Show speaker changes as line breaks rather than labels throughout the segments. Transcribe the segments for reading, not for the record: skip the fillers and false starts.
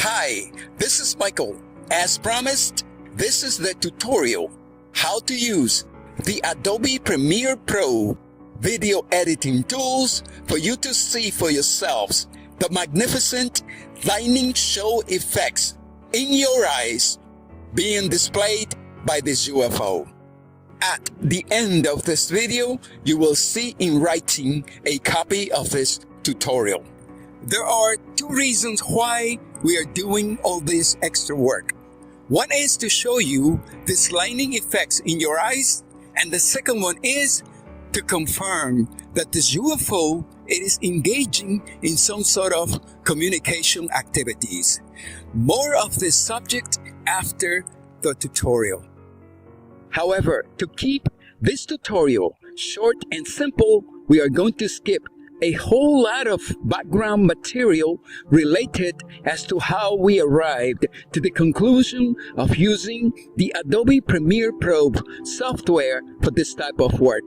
Hi, this is Michael. As promised, this is the tutorial how to use the Adobe Premiere Pro video editing tools for you to see for yourselves the magnificent lightning show effects in your eyes being displayed by this UFO. At the end of this video, you will see in writing a copy of this tutorial. There are two reasons why we are doing all this extra work. One is to show you these lightning effects in your eyes, and the second one is to confirm that this UFO is engaging in some sort of communication activities. More of this subject after the tutorial. However, to keep this tutorial short and simple, we are going to skip a whole lot of background material related as to how we arrived to the conclusion of using the Adobe Premiere Pro software for this type of work.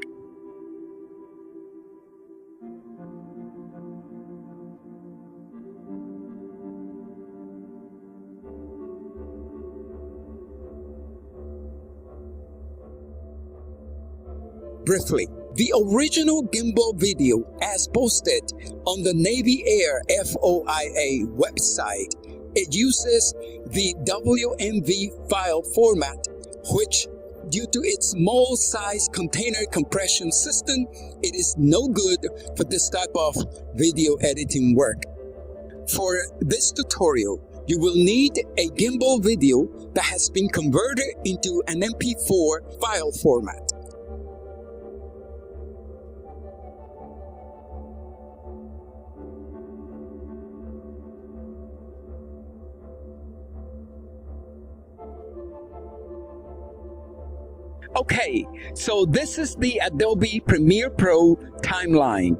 Briefly, the original gimbal video as posted on the Navy Air FOIA website, it uses the WMV file format, which due to its small size container compression system, it is no good for this type of video editing work. For this tutorial, you will need a gimbal video that has been converted into an MP4 file format. Okay, so this is the Adobe Premiere Pro timeline.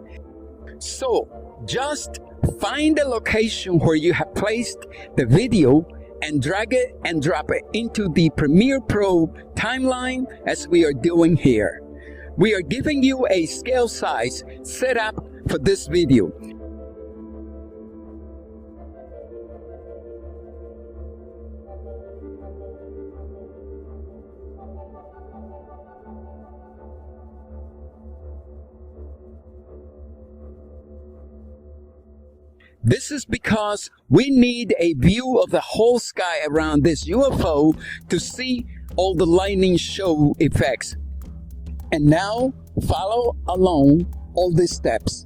So just find the location where you have placed the video and drag it and drop it into the Premiere Pro timeline as we are doing here. We are giving you a scale size setup for this video. This is because we need a view of the whole sky around this UFO to see all the lightning show effects. And now follow along all these steps.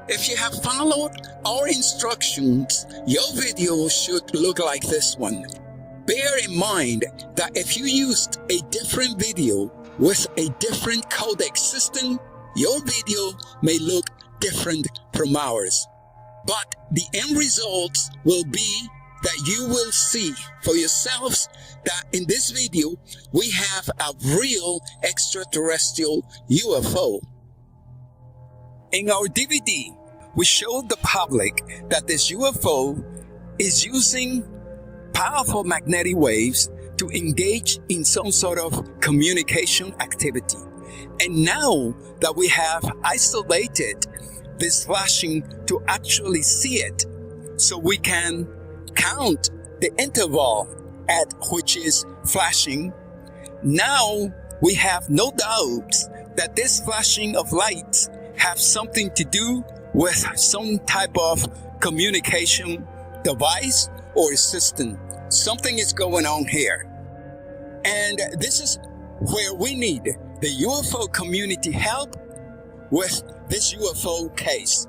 If you have followed our instructions, your video should look like this one. Bear in mind that if you used a different video with a different codec system, your video may look different from ours. But the end result will be that you will see for yourselves that in this video, we have a real extraterrestrial UFO. In our DVD, we showed the public that this UFO is using powerful magnetic waves to engage in some sort of communication activity. And now that we have isolated this flashing to actually see it, so we can count the interval at which is flashing, now we have no doubts that this flashing of lights have something to do with some type of communication device or system. Something is going on here. And this is where we need the UFO community help with this UFO case.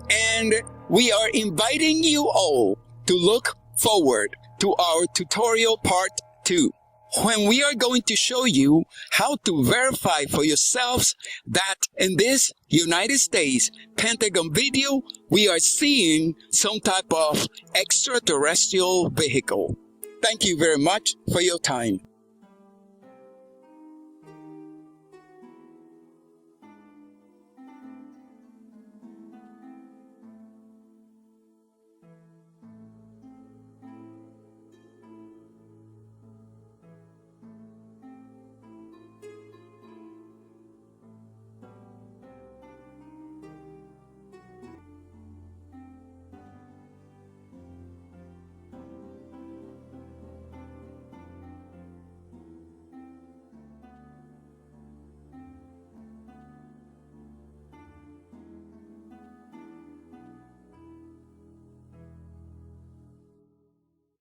And we are inviting you all to look forward to our tutorial part 2, when we are going to show you how to verify for yourselves that in this United States Pentagon video, we are seeing some type of extraterrestrial vehicle. Thank you very much for your time.